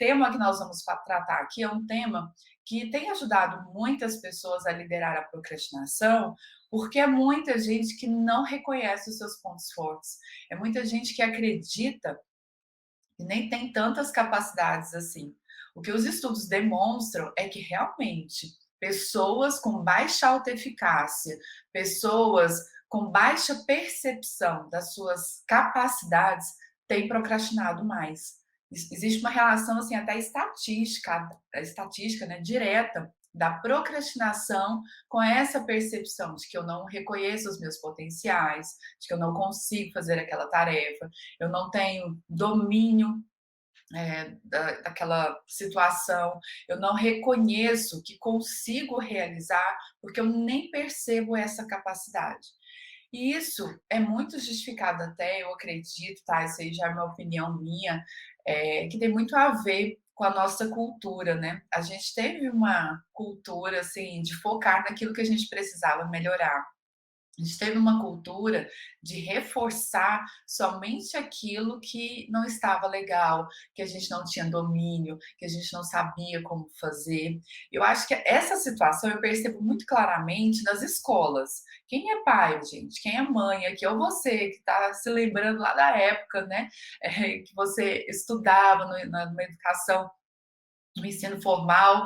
tema que nós vamos tratar aqui é um tema que tem ajudado muitas pessoas a liderar a procrastinação, porque é muita gente que não reconhece os seus pontos fortes. É muita gente que acredita que nem tem tantas capacidades assim. O que os estudos demonstram é que realmente pessoas com baixa autoeficácia, pessoas com baixa percepção das suas capacidades têm procrastinado mais. Existe uma relação assim até estatística, né, direta da procrastinação com essa percepção de que eu não reconheço os meus potenciais, de que eu não consigo fazer aquela tarefa, eu não tenho domínio daquela situação, eu não reconheço que consigo realizar, porque eu nem percebo essa capacidade. E isso é muito justificado até, eu acredito, tá? Isso aí já é uma opinião minha, que tem muito a ver com a nossa cultura, né? A gente teve uma cultura, assim, de focar naquilo que a gente precisava melhorar. A gente teve uma cultura de reforçar somente aquilo que não estava legal, que a gente não tinha domínio, que a gente não sabia como fazer. Eu acho que essa situação eu percebo muito claramente nas escolas. Quem é pai, gente? Quem é mãe aqui? Ou você que está se lembrando lá da época, né? Que você estudava numa educação no ensino formal,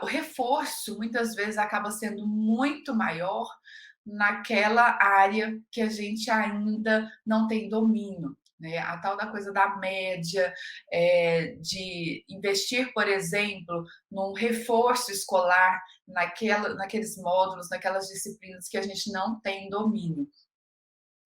o reforço muitas vezes acaba sendo muito maior naquela área que a gente ainda não tem domínio. Né? A tal da coisa da média, de investir, por exemplo, num reforço escolar naqueles módulos, naquelas disciplinas que a gente não tem domínio.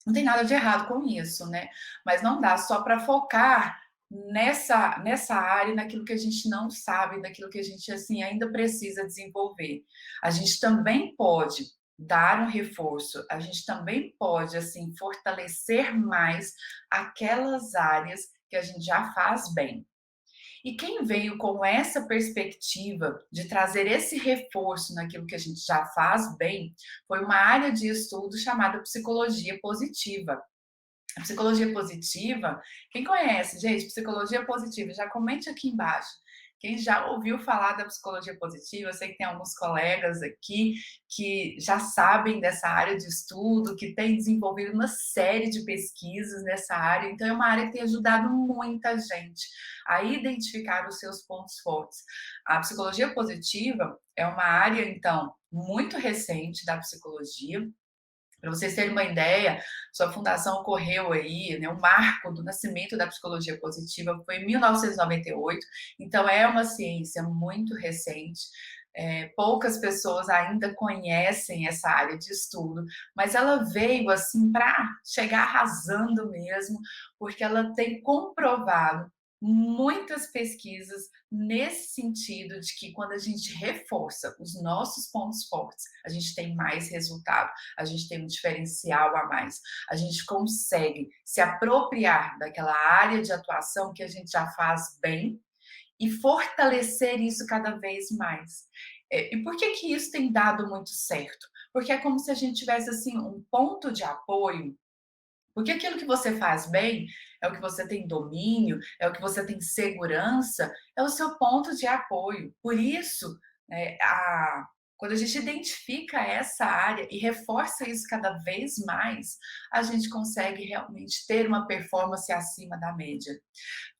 Não tem nada de errado com isso, né? Mas não dá só para focar nessa área, naquilo que a gente não sabe, naquilo que a gente assim ainda precisa desenvolver. A gente também pode dar um reforço, a gente também pode assim fortalecer mais aquelas áreas que a gente já faz bem. E quem veio com essa perspectiva de trazer esse reforço naquilo que a gente já faz bem, foi uma área de estudo chamada psicologia positiva. A psicologia positiva, quem conhece, gente, psicologia positiva, já comente aqui embaixo. Quem já ouviu falar da psicologia positiva, eu sei que tem alguns colegas aqui que já sabem dessa área de estudo, que têm desenvolvido uma série de pesquisas nessa área, então é uma área que tem ajudado muita gente a identificar os seus pontos fortes. A psicologia positiva é uma área, então, muito recente da psicologia. Para vocês terem uma ideia, sua fundação ocorreu aí, né, o marco do nascimento da psicologia positiva foi em 1998, então é uma ciência muito recente. Poucas pessoas ainda conhecem essa área de estudo, mas ela veio assim para chegar arrasando mesmo, porque ela tem comprovado muitas pesquisas nesse sentido de que quando a gente reforça os nossos pontos fortes, a gente tem mais resultado, a gente tem um diferencial a mais, a gente consegue se apropriar daquela área de atuação que a gente já faz bem e fortalecer isso cada vez mais. E por que que isso tem dado muito certo? Porque é como se a gente tivesse assim um ponto de apoio, porque aquilo que você faz bem é o que você tem domínio, é o que você tem segurança, é o seu ponto de apoio. Por isso, quando a gente identifica essa área e reforça isso cada vez mais, a gente consegue realmente ter uma performance acima da média.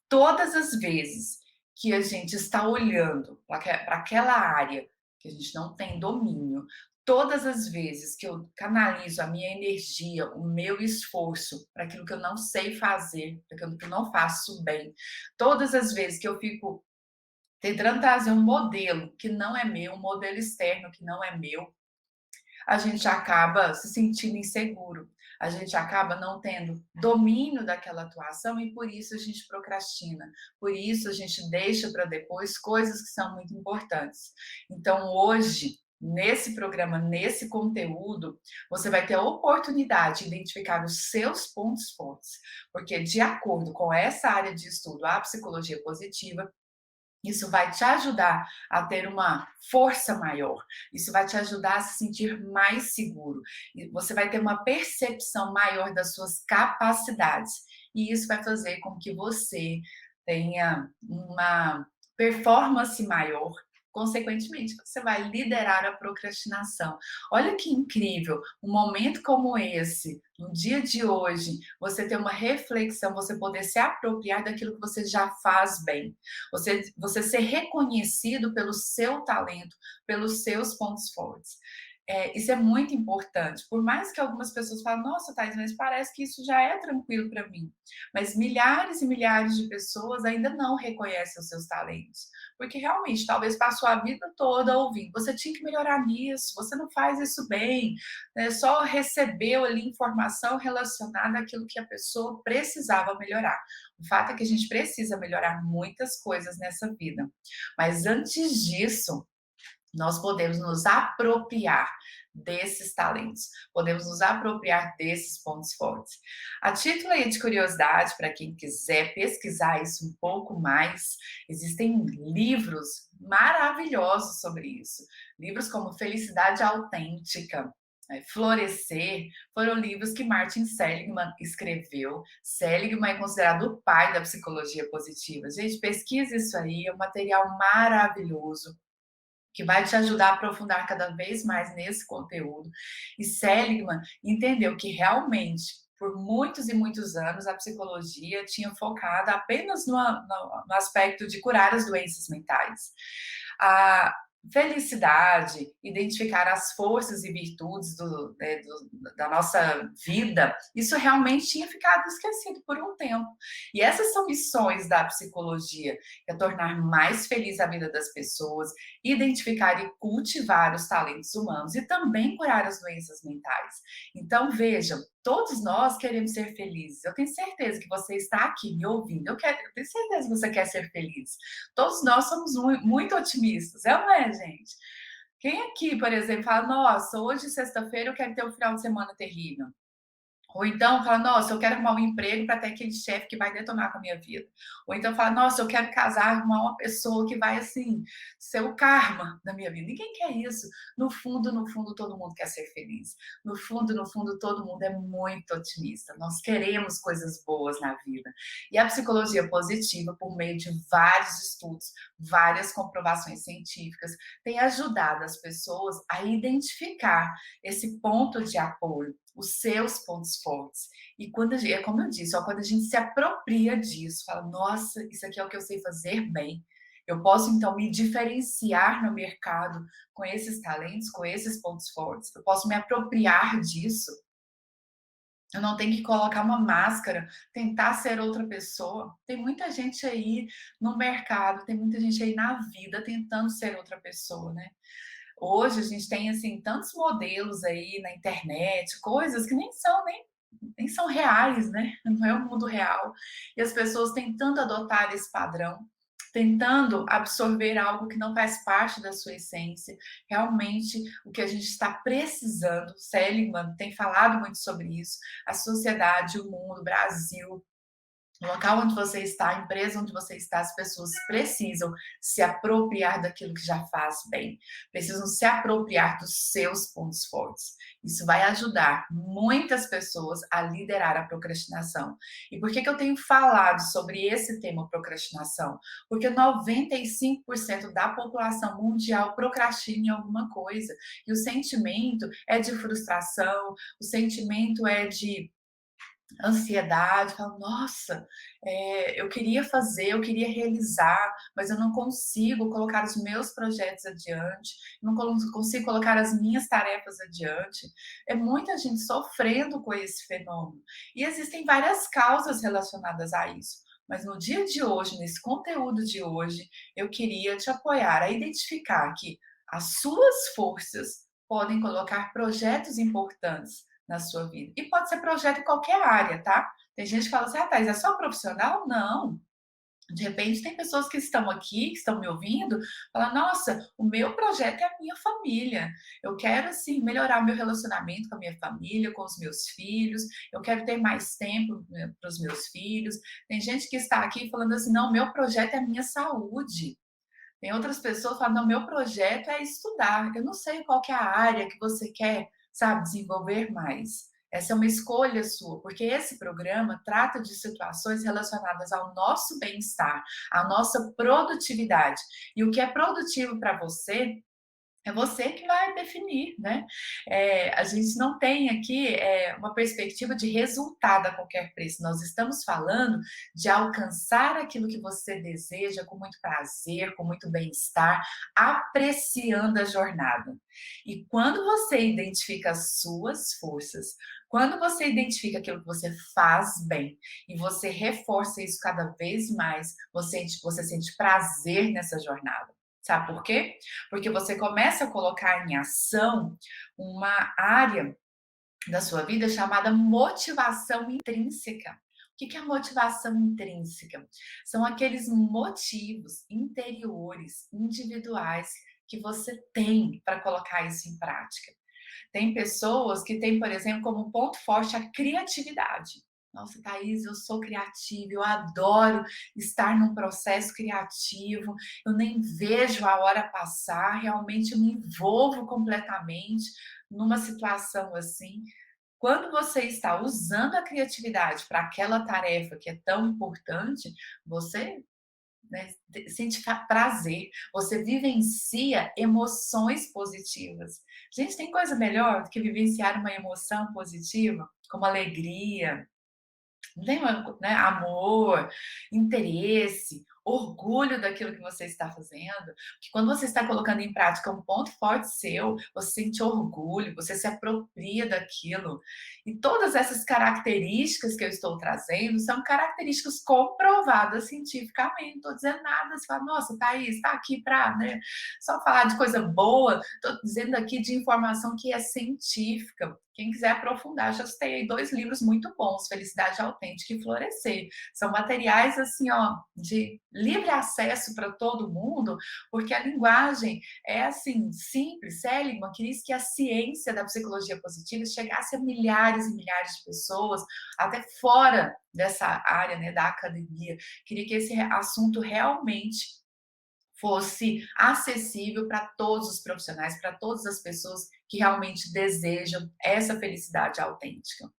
Todas as vezes que a gente está olhando para aquela área que a gente não tem domínio, todas as vezes que eu canalizo a minha energia, o meu esforço para aquilo que eu não sei fazer, para aquilo que eu não faço bem, todas as vezes que eu fico tentando trazer um modelo que não é meu, um modelo externo que não é meu, a gente acaba se sentindo inseguro, a gente acaba não tendo domínio daquela atuação e por isso a gente procrastina, por isso a gente deixa para depois coisas que são muito importantes. Então, hoje, nesse programa, nesse conteúdo, você vai ter a oportunidade de identificar os seus pontos fortes, porque de acordo com essa área de estudo, a psicologia positiva, isso vai te ajudar a ter uma força maior, isso vai te ajudar a se sentir mais seguro, e você vai ter uma percepção maior das suas capacidades, e isso vai fazer com que você tenha uma performance maior, consequentemente, você vai liderar a procrastinação. Olha que incrível, um momento como esse, no dia de hoje, você ter uma reflexão, você poder se apropriar daquilo que você já faz bem, você ser reconhecido pelo seu talento, pelos seus pontos fortes. Isso é muito importante, por mais que algumas pessoas falem: "Nossa, Thaís, mas parece que isso já é tranquilo para mim", mas milhares e milhares de pessoas ainda não reconhecem os seus talentos, porque realmente talvez passou a vida toda ouvindo: "Você tinha que melhorar nisso, você não faz isso bem", né, só recebeu ali informação relacionada àquilo que a pessoa precisava melhorar. O fato é que a gente precisa melhorar muitas coisas nessa vida, mas antes disso, nós podemos nos apropriar desses talentos, podemos nos apropriar desses pontos fortes. A título aí de curiosidade, para quem quiser pesquisar isso um pouco mais, existem livros maravilhosos sobre isso. Livros como Felicidade Autêntica, Florescer, foram livros que Martin Seligman escreveu. Seligman é considerado o pai da psicologia positiva. Gente, pesquisa isso aí, é um material maravilhoso que vai te ajudar a aprofundar cada vez mais nesse conteúdo. E Seligman entendeu que realmente, por muitos e muitos anos, a psicologia tinha focado apenas no aspecto de curar as doenças mentais. A felicidade, identificar as forças e virtudes da nossa vida, isso realmente tinha ficado esquecido por um tempo. E essas são missões da psicologia, que é tornar mais feliz a vida das pessoas, identificar e cultivar os talentos humanos e também curar as doenças mentais. Então, vejam, todos nós queremos ser felizes. Eu tenho certeza que você está aqui me ouvindo. Eu tenho certeza que você quer ser feliz. Todos nós somos muito otimistas, é ou não é, gente? Quem aqui, por exemplo, fala: Nossa, hoje, sexta-feira, eu quero ter um final de semana terrível? Ou então fala: "Nossa, eu quero arrumar um emprego para ter aquele chefe que vai detonar com a minha vida". Ou então fala: "Nossa, eu quero casar, arrumar uma pessoa que vai, assim, ser o karma da minha vida". Ninguém quer isso. No fundo, todo mundo quer ser feliz. No fundo, todo mundo é muito otimista. Nós queremos coisas boas na vida. E a psicologia positiva, por meio de vários estudos, várias comprovações científicas, tem ajudado as pessoas a identificar esse ponto de apoio, os seus pontos fortes. E é como eu disse, ó, quando a gente se apropria disso, fala: "Nossa, isso aqui é o que eu sei fazer bem. Eu posso então me diferenciar no mercado com esses talentos, com esses pontos fortes. Eu posso me apropriar disso. Eu não tenho que colocar uma máscara, tentar ser outra pessoa". Tem muita gente aí no mercado, tem muita gente aí na vida tentando ser outra pessoa, né? Hoje a gente tem, assim, tantos modelos aí na internet, coisas que nem são reais, né, não é o mundo real. E as pessoas tentando adotar esse padrão, tentando absorver algo que não faz parte da sua essência. Realmente, o que a gente está precisando, Seligman tem falado muito sobre isso, a sociedade, o mundo, o Brasil, no local onde você está, a empresa onde você está, as pessoas precisam se apropriar daquilo que já faz bem, precisam se apropriar dos seus pontos fortes. Isso vai ajudar muitas pessoas a liderar a procrastinação. E por que que eu tenho falado sobre esse tema procrastinação? Porque 95% da população mundial procrastina em alguma coisa. E o sentimento é de frustração, o sentimento é de ansiedade, falo: "Nossa, eu queria fazer, eu queria realizar, mas eu não consigo colocar os meus projetos adiante, não consigo colocar as minhas tarefas adiante". É muita gente sofrendo com esse fenômeno. E existem várias causas relacionadas a isso, mas no dia de hoje, nesse conteúdo de hoje, eu queria te apoiar a identificar que as suas forças podem colocar projetos importantes na sua vida. E pode ser projeto em qualquer área, tá? Tem gente que fala assim: "Ah, Thaís, é só profissional?". Não. De repente tem pessoas que estão aqui, que estão me ouvindo, falam: "Nossa, o meu projeto é a minha família. Eu quero, assim, melhorar o meu relacionamento com a minha família, com os meus filhos, eu quero ter mais tempo, né, para os meus filhos". Tem gente que está aqui falando assim: "Não, meu projeto é a minha saúde". Tem outras pessoas que falam: "Não, meu projeto é estudar". Eu não sei qual que é a área que você quer, sabe, desenvolver mais. Essa é uma escolha sua, porque esse programa trata de situações relacionadas ao nosso bem-estar, à nossa produtividade. E o que é produtivo para você é você que vai definir, né. A gente não tem aqui, uma perspectiva de resultado a qualquer preço, nós estamos falando de alcançar aquilo que você deseja com muito prazer, com muito bem-estar, apreciando a jornada. E quando você identifica as suas forças, quando você identifica aquilo que você faz bem e você reforça isso cada vez mais, você sente prazer nessa jornada. Sabe por quê? Porque você começa a colocar em ação uma área da sua vida chamada motivação intrínseca. O que é a motivação intrínseca? São aqueles motivos interiores, individuais, que você tem para colocar isso em prática. Tem pessoas que têm, por exemplo, como ponto forte a criatividade. Nossa, Thaís, eu sou criativa, eu adoro estar num processo criativo, eu nem vejo a hora passar, realmente eu me envolvo completamente numa situação assim. Quando você está usando a criatividade para aquela tarefa que é tão importante, você, né, sente prazer, você vivencia emoções positivas. Gente, tem coisa melhor do que vivenciar uma emoção positiva, como alegria, não tem uma, né, amor, interesse, orgulho daquilo que você está fazendo, porque quando você está colocando em prática um ponto forte seu, você sente orgulho, você se apropria daquilo. E todas essas características que eu estou trazendo são características comprovadas cientificamente. Não estou dizendo nada, você fala, nossa, Thaís, está aqui para, né, só falar de coisa boa. Estou dizendo aqui de informação que é científica. Quem quiser aprofundar, já citei aí 2 livros muito bons, Felicidade Autêntica e Florescer. São materiais, assim, ó, de livre acesso para todo mundo, porque a linguagem é, assim, simples. Seligman queria que a ciência da psicologia positiva chegasse a milhares e milhares de pessoas, até fora dessa área, né, da academia. Queria que esse assunto realmente fosse acessível para todos os profissionais, para todas as pessoas que realmente desejam essa felicidade autêntica.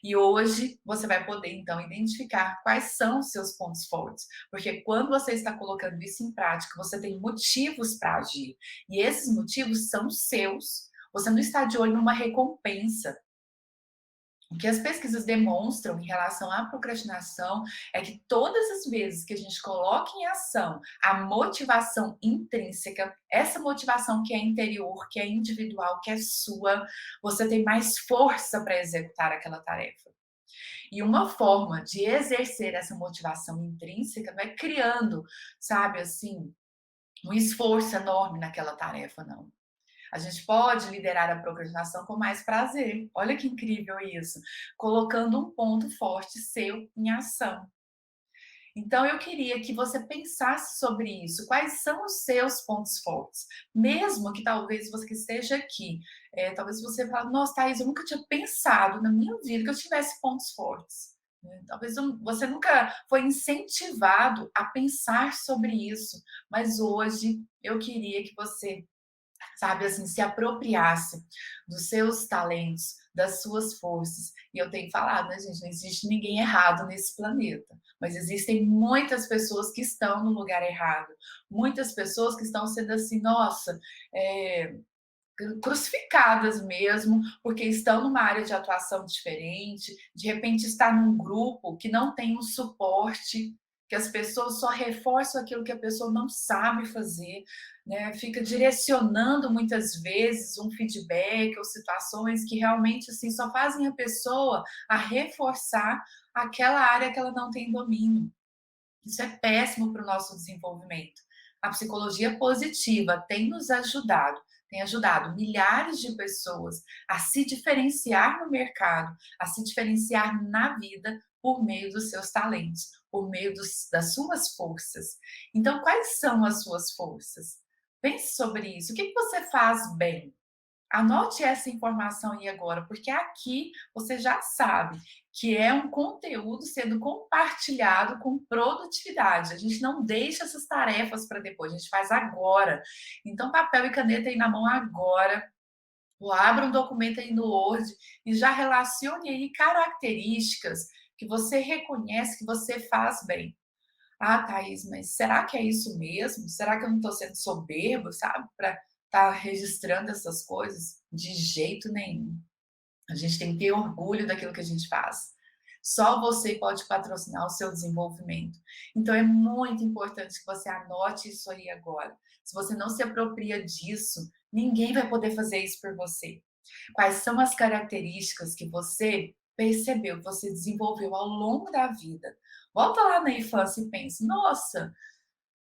E hoje você vai poder então identificar quais são os seus pontos fortes, porque quando você está colocando isso em prática, você tem motivos para agir, e esses motivos são seus. Você não está de olho numa recompensa. O que as pesquisas demonstram em relação à procrastinação é que todas as vezes que a gente coloca em ação a motivação intrínseca, essa motivação que é interior, que é individual, que é sua, você tem mais força para executar aquela tarefa. E uma forma de exercer essa motivação intrínseca não é criando, sabe, assim, um esforço enorme naquela tarefa, não. A gente pode liderar a procrastinação com mais prazer. Olha que incrível isso. Colocando um ponto forte seu em ação. Então, eu queria que você pensasse sobre isso. Quais são os seus pontos fortes? Mesmo que talvez você que esteja aqui, talvez você fale, nossa, Thaís, eu nunca tinha pensado na minha vida que eu tivesse pontos fortes. Né? Talvez você nunca foi incentivado a pensar sobre isso, mas hoje eu queria que você, sabe, assim, se apropriasse dos seus talentos, das suas forças. E eu tenho falado, né, gente, não existe ninguém errado nesse planeta, mas existem muitas pessoas que estão no lugar errado, muitas pessoas que estão sendo assim, nossa, é, crucificadas mesmo, porque estão numa área de atuação diferente, de repente está num grupo que não tem um suporte, que as pessoas só reforçam aquilo que a pessoa não sabe fazer, né? Fica direcionando muitas vezes um feedback ou situações que realmente assim só fazem a pessoa a reforçar aquela área que ela não tem domínio. Isso é péssimo para o nosso desenvolvimento. A psicologia positiva tem ajudado milhares de pessoas a se diferenciar no mercado, a se diferenciar na vida por meio dos seus talentos, por meio das suas forças. Então, quais são as suas forças? Pense sobre isso. O que você faz bem? Anote essa informação aí agora, porque aqui você já sabe que é um conteúdo sendo compartilhado com produtividade. A gente não deixa essas tarefas para depois, a gente faz agora. Então, papel e caneta aí na mão agora ou abra um documento aí no Word e já relacione aí características que você reconhece que você faz bem. Ah, Thaís, mas será que é isso mesmo? Será que eu não estou sendo soberbo, sabe, para estar registrando essas coisas? De jeito nenhum. A gente tem que ter orgulho daquilo que a gente faz. Só você pode patrocinar o seu desenvolvimento. Então é muito importante que você anote isso aí agora. Se você não se apropria disso, ninguém vai poder fazer isso por você. Quais são as características que você percebeu, que você desenvolveu ao longo da vida? Volta lá na infância e pense: nossa,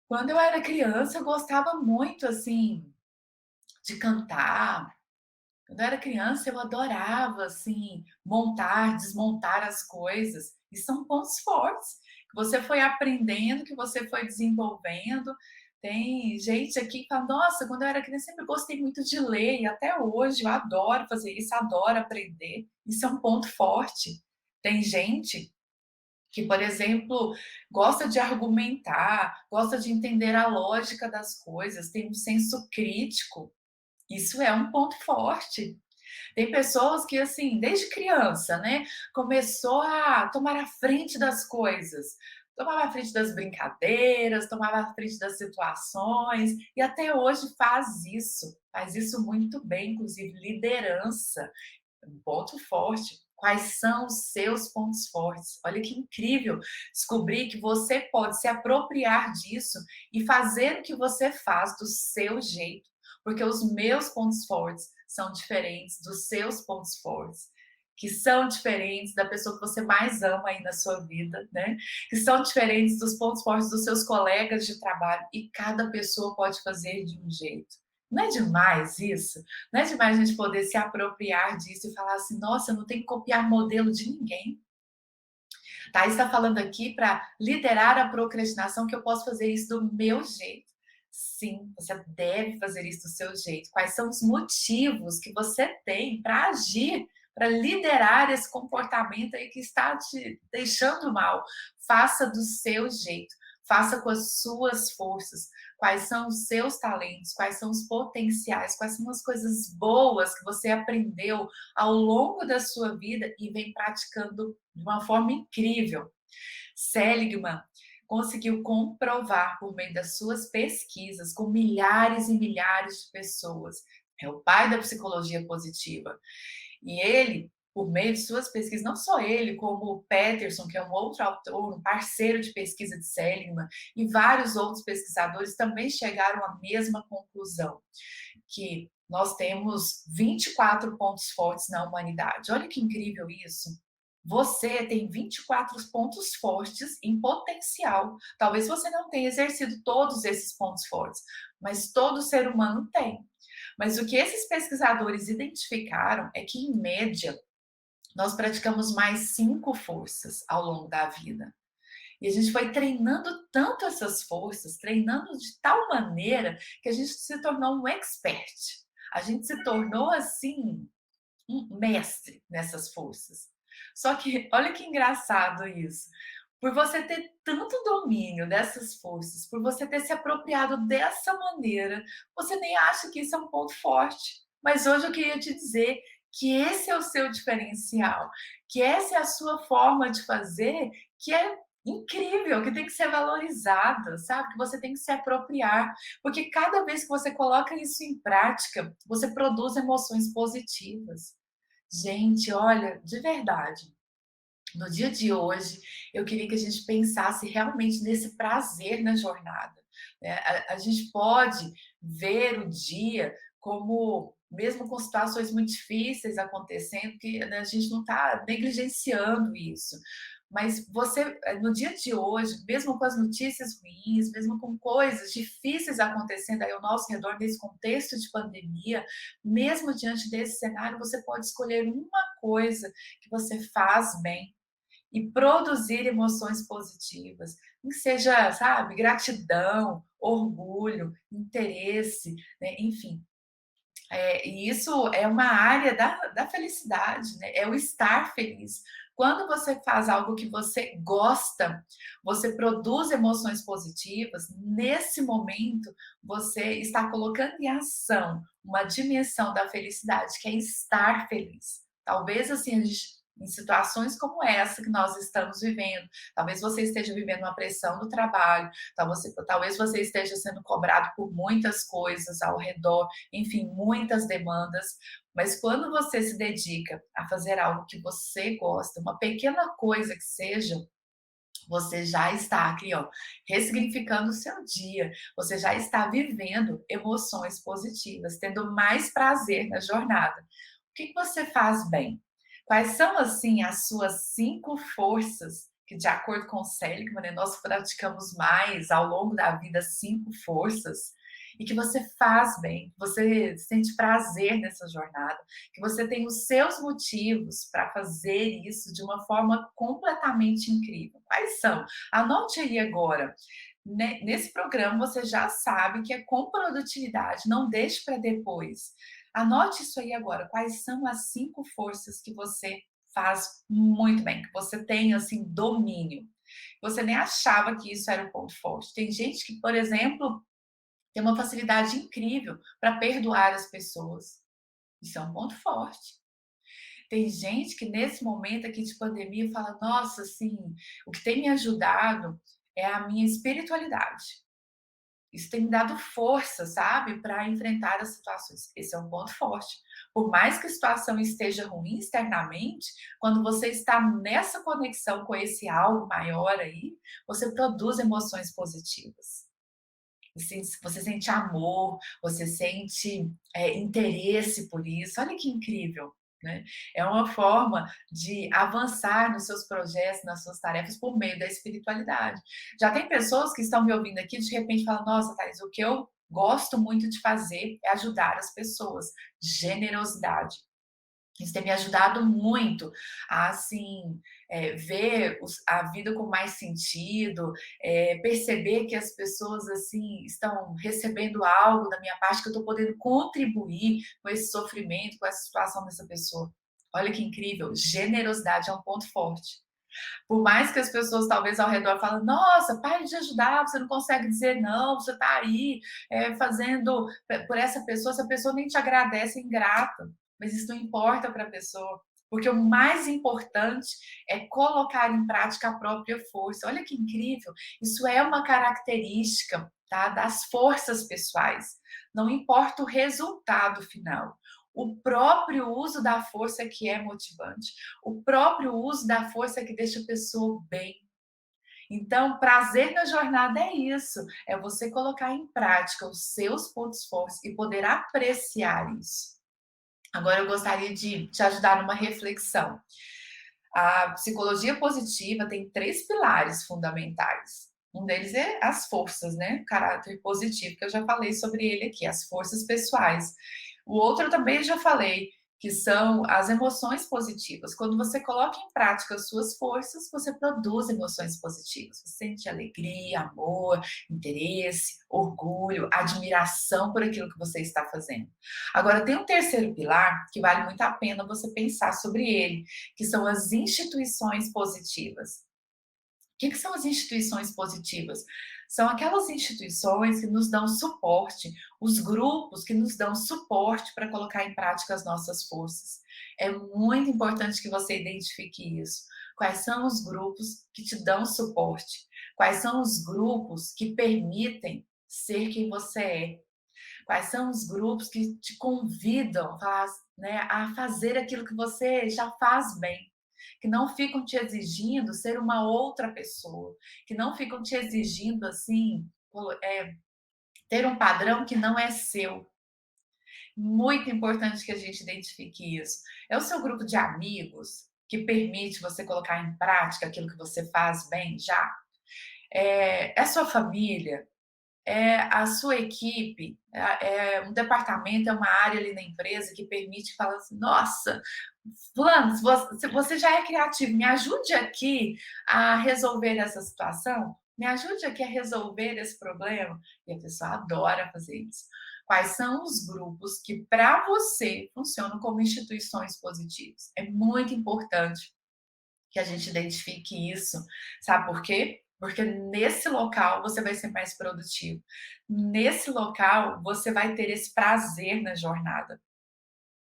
quando eu era criança eu gostava muito assim de cantar, quando eu era criança, eu adorava, assim, montar, desmontar as coisas. E são pontos fortes que você foi aprendendo, que você foi desenvolvendo. Tem gente aqui que fala: nossa, quando eu era criança, sempre gostei muito de ler, e até hoje eu adoro fazer isso, adoro aprender. Isso é um ponto forte. Tem gente que, por exemplo, gosta de argumentar, gosta de entender a lógica das coisas, tem um senso crítico. Isso é um ponto forte. Tem pessoas que, assim, desde criança, né, começou a tomar a frente das coisas, tomava a frente das brincadeiras, tomava a frente das situações e até hoje faz isso muito bem, inclusive liderança, um ponto forte. Quais são os seus pontos fortes? Olha que incrível descobrir que você pode se apropriar disso e fazer o que você faz do seu jeito, porque os meus pontos fortes são diferentes dos seus pontos fortes, que são diferentes da pessoa que você mais ama aí na sua vida, né? Que são diferentes dos pontos fortes dos seus colegas de trabalho e cada pessoa pode fazer de um jeito. Não é demais isso? Não é demais a gente poder se apropriar disso e falar assim: nossa, eu não tenho que copiar modelo de ninguém. Tá, está falando aqui para liderar a procrastinação que eu posso fazer isso do meu jeito. Sim, você deve fazer isso do seu jeito. Quais são os motivos que você tem para agir, para liderar esse comportamento aí que está te deixando mal? Faça do seu jeito, faça com as suas forças. Quais são os seus talentos? Quais são os potenciais? Quais são as coisas boas que você aprendeu ao longo da sua vida e vem praticando de uma forma incrível? Seligman conseguiu comprovar por meio das suas pesquisas com milhares e milhares de pessoas. É o pai da psicologia positiva. E ele, por meio de suas pesquisas, não só ele, como o Peterson, que é um outro autor, um parceiro de pesquisa de Seligman, e vários outros pesquisadores também chegaram à mesma conclusão, que nós temos 24 pontos fortes na humanidade. Olha que incrível isso. Você tem 24 pontos fortes em potencial. Talvez você não tenha exercido todos esses pontos fortes, mas todo ser humano tem. Mas o que esses pesquisadores identificaram é que, em média, nós praticamos mais 5 forças ao longo da vida. E a gente foi treinando tanto essas forças, treinando de tal maneira que a gente se tornou um expert. A gente se tornou assim um mestre nessas forças. Só que olha que engraçado isso. Por você ter tanto domínio dessas forças, por você ter se apropriado dessa maneira, você nem acha que isso é um ponto forte. Mas hoje eu queria te dizer que esse é o seu diferencial, que essa é a sua forma de fazer, que é incrível, que tem que ser valorizada, sabe? Que você tem que se apropriar, porque cada vez que você coloca isso em prática, você produz emoções positivas. Gente, olha, de verdade, no dia de hoje, eu queria que a gente pensasse realmente nesse prazer na jornada, né? A gente pode ver o dia como, mesmo com situações muito difíceis acontecendo, que, né, a gente não está negligenciando isso. Mas você, no dia de hoje, mesmo com as notícias ruins, mesmo com coisas difíceis acontecendo aí ao nosso redor, nesse contexto de pandemia, mesmo diante desse cenário, você pode escolher uma coisa que você faz bem e produzir emoções positivas, que seja, sabe, gratidão, orgulho, interesse, né? Enfim. E isso é uma área da felicidade, né? É o estar feliz. Quando você faz algo que você gosta, você produz emoções positivas, nesse momento você está colocando em ação uma dimensão da felicidade, que é estar feliz. Talvez assim, em situações como essa que nós estamos vivendo, talvez você esteja vivendo uma pressão do trabalho, talvez você esteja sendo cobrado por muitas coisas ao redor, enfim, muitas demandas, mas quando você se dedica a fazer algo que você gosta, uma pequena coisa que seja, você já está aqui, ó, ressignificando o seu dia. Você já está vivendo emoções positivas, tendo mais prazer na jornada. O que que você faz bem? Quais são, assim, as suas 5 forças que, de acordo com o Seligman, né, nós praticamos mais ao longo da vida 5 forças, e que você faz bem, que você sente prazer nessa jornada, que você tem os seus motivos para fazer isso de uma forma completamente incrível. Quais são? Anote aí agora. Nesse programa você já sabe que é com produtividade, não deixe para depois. Anote isso aí agora. Quais são as 5 forças que você faz muito bem, que você tem assim domínio? Você nem achava que isso era um ponto forte. Tem gente que, por exemplo, tem uma facilidade incrível para perdoar as pessoas. Isso é um ponto forte. Tem gente que nesse momento aqui de pandemia fala: "Nossa, assim, o que tem me ajudado é a minha espiritualidade. Isso tem me dado força, sabe, para enfrentar as situações". Esse é um ponto forte. Por mais que a situação esteja ruim externamente, quando você está nessa conexão com esse algo maior aí, você produz emoções positivas. Você sente amor, você sente, interesse por isso. Olha que incrível, né. É uma forma de avançar nos seus projetos, nas suas tarefas, por meio da espiritualidade. Já tem pessoas que estão me ouvindo aqui, de repente falam: "Nossa, Thaís, o que eu gosto muito de fazer é ajudar as pessoas". Generosidade. Isso tem me ajudado muito a, assim, ver a vida com mais sentido, perceber que as pessoas, assim, estão recebendo algo da minha parte, que eu estou podendo contribuir com esse sofrimento, com essa situação dessa pessoa. Olha que incrível, generosidade é um ponto forte. Por mais que as pessoas talvez ao redor falem: "Nossa, pare de ajudar, você não consegue dizer não, você está aí, fazendo por essa pessoa nem te agradece, é ingrata". Mas isso não importa para a pessoa, porque o mais importante é colocar em prática a própria força. Olha que incrível, isso é uma característica, tá, das forças pessoais. Não importa o resultado final, o próprio uso da força que é motivante. O próprio uso da força que deixa a pessoa bem. Então, prazer na jornada é isso, é você colocar em prática os seus pontos fortes e poder apreciar isso. Agora eu gostaria de te ajudar numa reflexão. A psicologia positiva tem 3 pilares fundamentais. Um deles é as forças, né, caráter positivo, que eu já falei sobre ele aqui, as forças pessoais. O outro eu também já falei, que são as emoções positivas. Quando você coloca em prática as suas forças, você produz emoções positivas. Você sente alegria, amor, interesse, orgulho, admiração por aquilo que você está fazendo. Agora tem um terceiro pilar que vale muito a pena você pensar sobre ele, que são as instituições positivas. O que são as instituições positivas? São aquelas instituições que nos dão suporte, os grupos que nos dão suporte para colocar em prática as nossas forças. É muito importante que você identifique isso. Quais são os grupos que te dão suporte? Quais são os grupos que permitem ser quem você é? Quais são os grupos que te convidam, né, a fazer aquilo que você já faz bem, que não ficam te exigindo ser uma outra pessoa, que não ficam te exigindo assim, ter um padrão que não é seu. Muito importante que a gente identifique isso. É o seu grupo de amigos que permite você colocar em prática aquilo que você faz bem já? É a sua família? É a sua equipe, é um departamento, é uma área ali na empresa que permite falar assim: "Nossa, fulano, se você já é criativo, me ajude aqui a resolver essa situação, me ajude aqui a resolver esse problema", e a pessoa adora fazer isso. Quais são os grupos que para você funcionam como instituições positivas? É muito importante que a gente identifique isso. Sabe por quê? Porque nesse local você vai ser mais produtivo. Nesse local você vai ter esse prazer na jornada.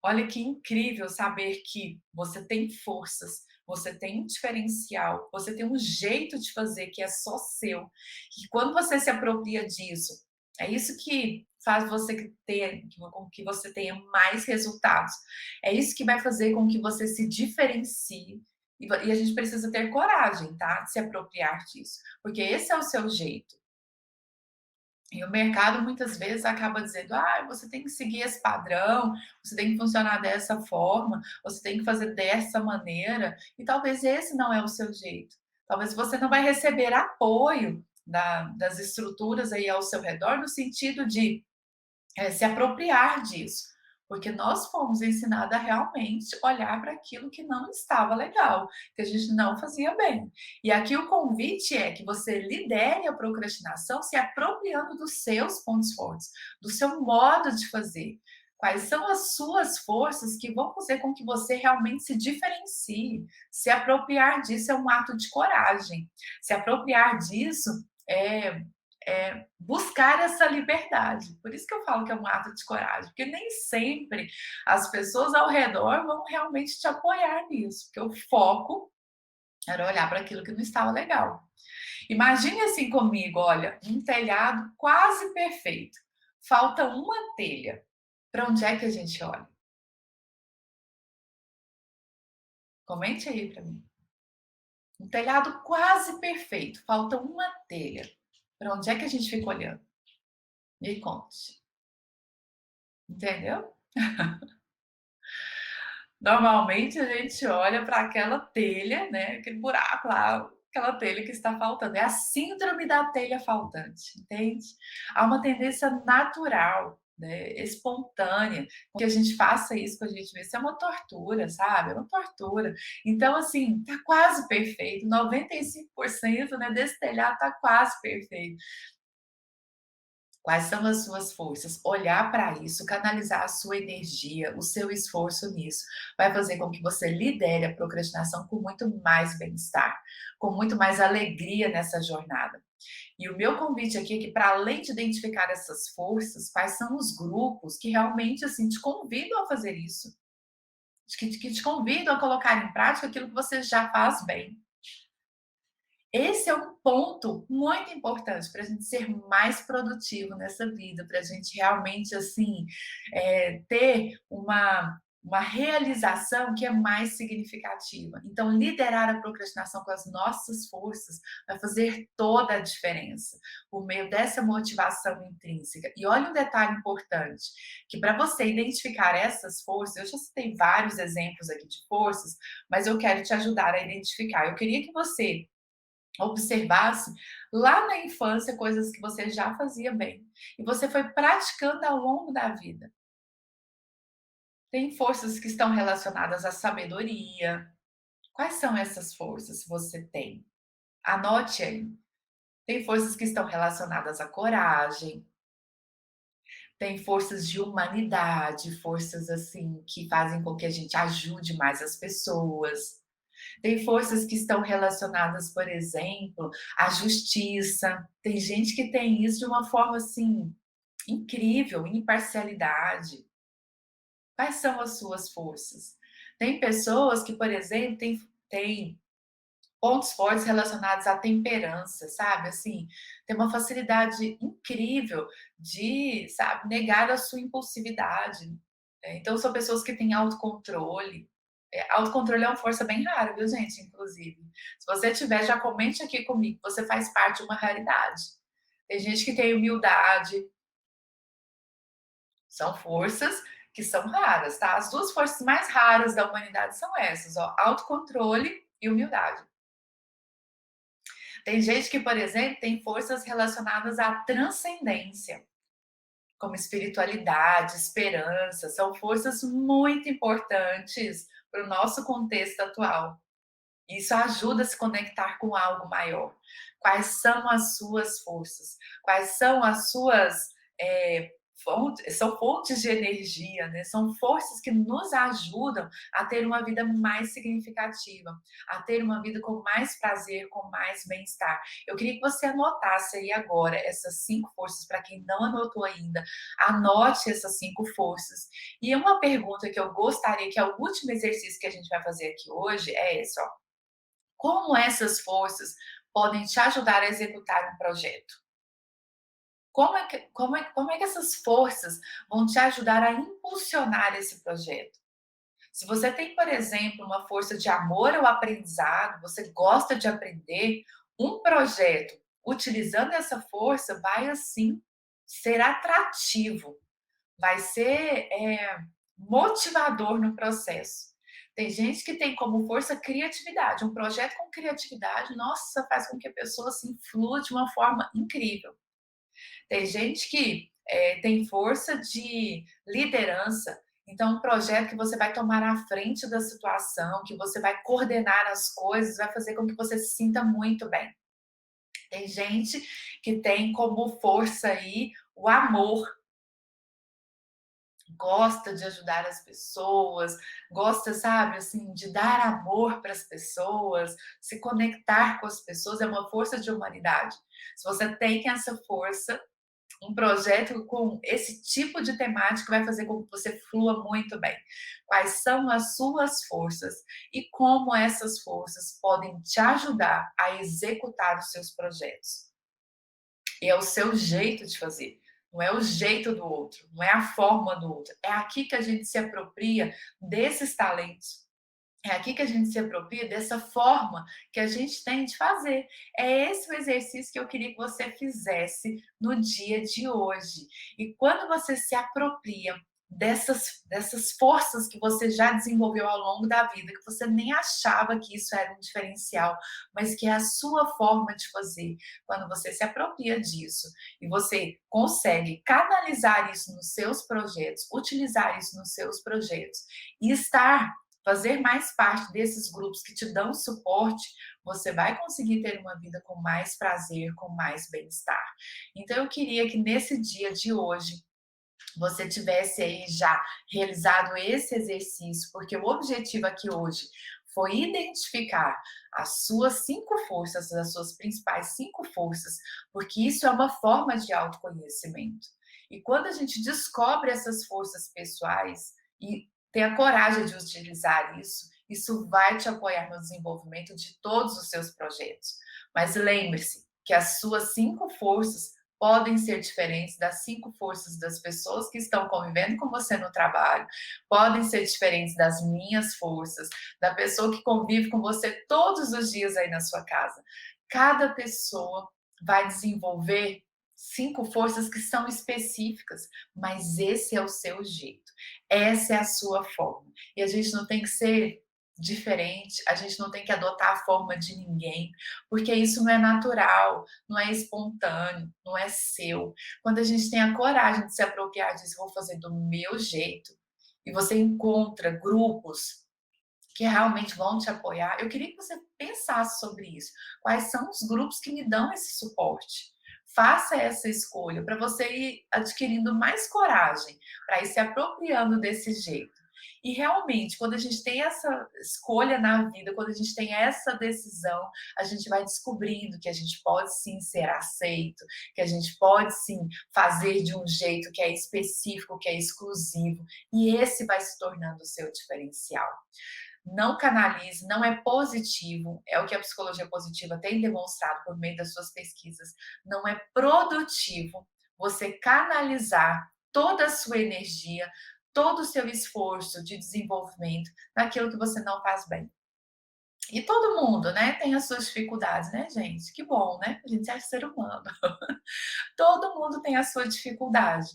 Olha que incrível saber que você tem forças, você tem um diferencial, você tem um jeito de fazer que é só seu. E quando você se apropria disso, é isso que faz você ter, com que você tenha mais resultados. É isso que vai fazer com que você se diferencie. E a gente precisa ter coragem, tá? De se apropriar disso, porque esse é o seu jeito. E o mercado muitas vezes acaba dizendo: "Ah, você tem que seguir esse padrão, você tem que funcionar dessa forma, você tem que fazer dessa maneira", e talvez esse não é o seu jeito. Talvez você não vai receber apoio das estruturas aí ao seu redor, no sentido de se apropriar disso, porque nós fomos ensinados a realmente olhar para aquilo que não estava legal, que a gente não fazia bem. E aqui o convite é que você lidere a procrastinação se apropriando dos seus pontos fortes, do seu modo de fazer. Quais são as suas forças que vão fazer com que você realmente se diferencie? Se apropriar disso é um ato de coragem. Se apropriar disso é buscar essa liberdade. Por isso que eu falo que é um ato de coragem, porque nem sempre as pessoas ao redor vão realmente te apoiar nisso, porque o foco era olhar para aquilo que não estava legal. Imagine assim comigo, olha, um telhado quase perfeito. Falta uma telha. Para onde é que a gente olha? Comente aí para mim. Um telhado quase perfeito, falta uma telha. Para onde é que a gente fica olhando? Me conte. Entendeu? Normalmente a gente olha para aquela telha, né, aquele buraco lá, aquela telha que está faltando. É a síndrome da telha faltante, entende? Há uma tendência natural, né, espontânea, que a gente faça isso com a gente mesmo. Isso é uma tortura, sabe? É uma tortura. Então, assim, tá quase perfeito. 95%, né, desse telhado tá quase perfeito. Quais são as suas forças? Olhar para isso, canalizar a sua energia, o seu esforço nisso, vai fazer com que você lidere a procrastinação com muito mais bem-estar, com muito mais alegria nessa jornada. E o meu convite aqui é que, para além de identificar essas forças, quais são os grupos que realmente assim te convidam a fazer isso, que te convidam a colocar em prática aquilo que você já faz bem. Esse é um ponto muito importante para a gente ser mais produtivo nessa vida, para a gente realmente, assim, ter uma realização que é mais significativa. Então, liderar a procrastinação com as nossas forças vai fazer toda a diferença, por meio dessa motivação intrínseca. E olha um detalhe importante, que para você identificar essas forças, eu já citei vários exemplos aqui de forças, mas eu quero te ajudar a identificar. Eu queria que você observasse lá na infância coisas que você já fazia bem e você foi praticando ao longo da vida. Tem forças que estão relacionadas à sabedoria. Quais são essas forças que você tem? Anote aí. Tem forças que estão relacionadas à coragem, tem forças de humanidade, forças assim que fazem com que a gente ajude mais as pessoas. Tem forças que estão relacionadas, por exemplo, à justiça. Tem gente que tem isso de uma forma assim incrível, imparcialidade. Quais são as suas forças? Tem pessoas que, por exemplo, têm pontos fortes relacionados à temperança, sabe? Assim, tem uma facilidade incrível de, sabe, negar a sua impulsividade. Então, são pessoas que têm autocontrole. Autocontrole é uma força bem rara, viu, gente? Inclusive. Se você tiver, já comente aqui comigo. Você faz parte de uma raridade. Tem gente que tem humildade. São forças que são raras, tá? As duas forças mais raras da humanidade são essas, ó, autocontrole e humildade. Tem gente que, por exemplo, tem forças relacionadas à transcendência, como espiritualidade, esperança, são forças muito importantes para o nosso contexto atual. Isso ajuda a se conectar com algo maior. Quais são as suas forças? Quais são as suas são fontes de energia, né? São forças que nos ajudam a ter uma vida mais significativa, a ter uma vida com mais prazer, com mais bem-estar. Eu queria que você anotasse aí agora essas 5 forças, para quem não anotou ainda, anote essas 5 forças. E uma pergunta que eu gostaria, que é o último exercício que a gente vai fazer aqui hoje, é esse, ó. Como essas forças podem te ajudar a executar um projeto? Como é que essas forças vão te ajudar a impulsionar esse projeto? Se você tem, por exemplo, uma força de amor ao aprendizado, você gosta de aprender, um projeto utilizando essa força vai, assim, ser atrativo, vai ser, motivador no processo. Tem gente que tem como força criatividade, um projeto com criatividade, nossa, faz com que a pessoa, assim, flua de uma forma incrível. Tem gente que tem força de liderança, então um projeto que você vai tomar a frente da situação, que você vai coordenar as coisas, vai fazer com que você se sinta muito bem. Tem gente que tem como força aí o amor, gosta de ajudar as pessoas, gosta, sabe, assim, de dar amor para as pessoas, se conectar com as pessoas, é uma força de humanidade. Se você tem essa força, um projeto com esse tipo de temática vai fazer com que você flua muito bem. Quais são as suas forças e como essas forças podem te ajudar a executar os seus projetos? E é o seu jeito de fazer, não é o jeito do outro, não é a forma do outro. É aqui que a gente se apropria desses talentos. É aqui que a gente se apropria dessa forma que a gente tem de fazer. É esse o exercício que eu queria que você fizesse no dia de hoje. E quando você se apropria dessas forças que você já desenvolveu ao longo da vida, que você nem achava que isso era um diferencial, mas que é a sua forma de fazer. Quando você se apropria disso e você consegue canalizar isso nos seus projetos, utilizar isso nos seus projetos e fazer mais parte desses grupos que te dão suporte, você vai conseguir ter uma vida com mais prazer, com mais bem-estar. Então eu queria que nesse dia de hoje você tivesse aí já realizado esse exercício, porque o objetivo aqui hoje foi identificar as suas 5 forças, as suas principais 5 forças, porque isso é uma forma de autoconhecimento. E quando a gente descobre essas forças pessoais e tem a coragem de utilizar isso, isso vai te apoiar no desenvolvimento de todos os seus projetos. Mas lembre-se que as suas 5 forças podem ser diferentes das 5 forças das pessoas que estão convivendo com você no trabalho, podem ser diferentes das minhas forças, da pessoa que convive com você todos os dias aí na sua casa. Cada pessoa vai desenvolver 5 forças que são específicas, mas esse é o seu jeito, essa é a sua forma. E a gente não tem que ser diferente, a gente não tem que adotar a forma de ninguém, porque isso não é natural, não é espontâneo, não é seu. Quando a gente tem a coragem de se apropriar disso, vou fazer do meu jeito, e você encontra grupos que realmente vão te apoiar, eu queria que você pensasse sobre isso. Quais são os grupos que me dão esse suporte? Faça essa escolha para você ir adquirindo mais coragem, para ir se apropriando desse jeito. E realmente, quando a gente tem essa escolha na vida, quando a gente tem essa decisão, a gente vai descobrindo que a gente pode sim ser aceito, que a gente pode sim fazer de um jeito que é específico, que é exclusivo, e esse vai se tornando o seu diferencial. Não canalize, não é positivo, é o que a psicologia positiva tem demonstrado por meio das suas pesquisas, não é produtivo você canalizar toda a sua energia, todo o seu esforço de desenvolvimento naquilo que você não faz bem. E todo mundo, né, tem as suas dificuldades, né, gente? Que bom, né? A gente é ser humano. Todo mundo tem a sua dificuldade.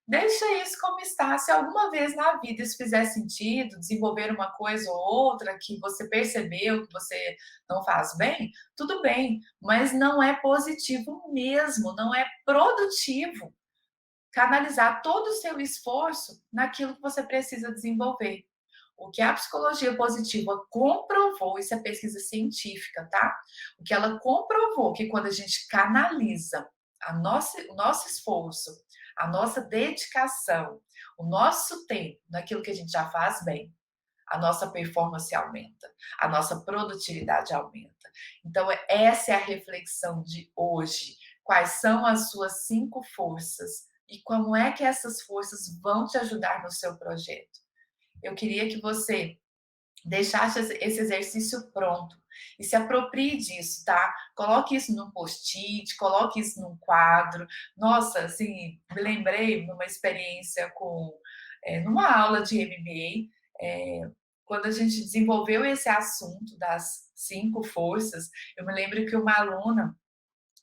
Deixa isso como está. Se alguma vez na vida isso fizer sentido, desenvolver uma coisa ou outra que você percebeu que você não faz bem, tudo bem, mas não é positivo mesmo, não é produtivo canalizar todo o seu esforço naquilo que você precisa desenvolver. O que a psicologia positiva comprovou, isso é pesquisa científica, tá? O que ela comprovou que quando a gente canaliza o nosso esforço, a nossa dedicação, o nosso tempo naquilo que a gente já faz bem, a nossa performance aumenta, a nossa produtividade aumenta. Então, essa é a reflexão de hoje. Quais são as suas 5 forças e como é que essas forças vão te ajudar no seu projeto? Eu queria que você deixasse esse exercício pronto e se aproprie disso, tá? Coloque isso num post-it, coloque isso num quadro. Nossa, assim, me lembrei numa experiência numa aula de MBA, quando a gente desenvolveu esse assunto das 5 forças, eu me lembro que uma aluna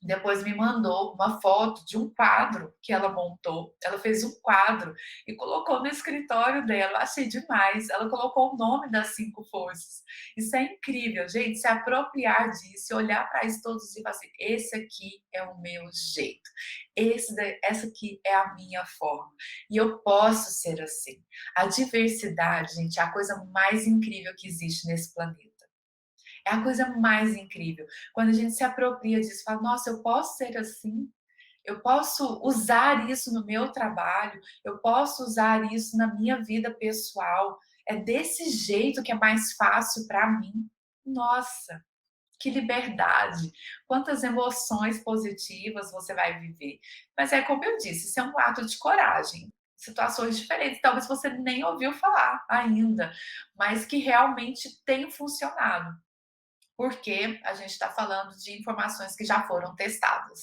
depois me mandou uma foto de um quadro que ela montou. Ela fez um quadro e colocou no escritório dela. Achei demais. Ela colocou o nome das 5 forças. Isso é incrível, gente. Se apropriar disso, olhar para isso todos os dias e falar assim: esse aqui é o meu jeito. Essa aqui é a minha forma. E eu posso ser assim. A diversidade, gente, é a coisa mais incrível que existe nesse planeta. É a coisa mais incrível. Quando a gente se apropria disso, fala: "Nossa, eu posso ser assim, eu posso usar isso no meu trabalho, eu posso usar isso na minha vida pessoal. É desse jeito que é mais fácil para mim". Nossa, que liberdade! Quantas emoções positivas você vai viver. Mas é como eu disse, isso é um ato de coragem. Situações diferentes, talvez você nem ouviu falar ainda, mas que realmente tem funcionado porque a gente está falando de informações que já foram testadas.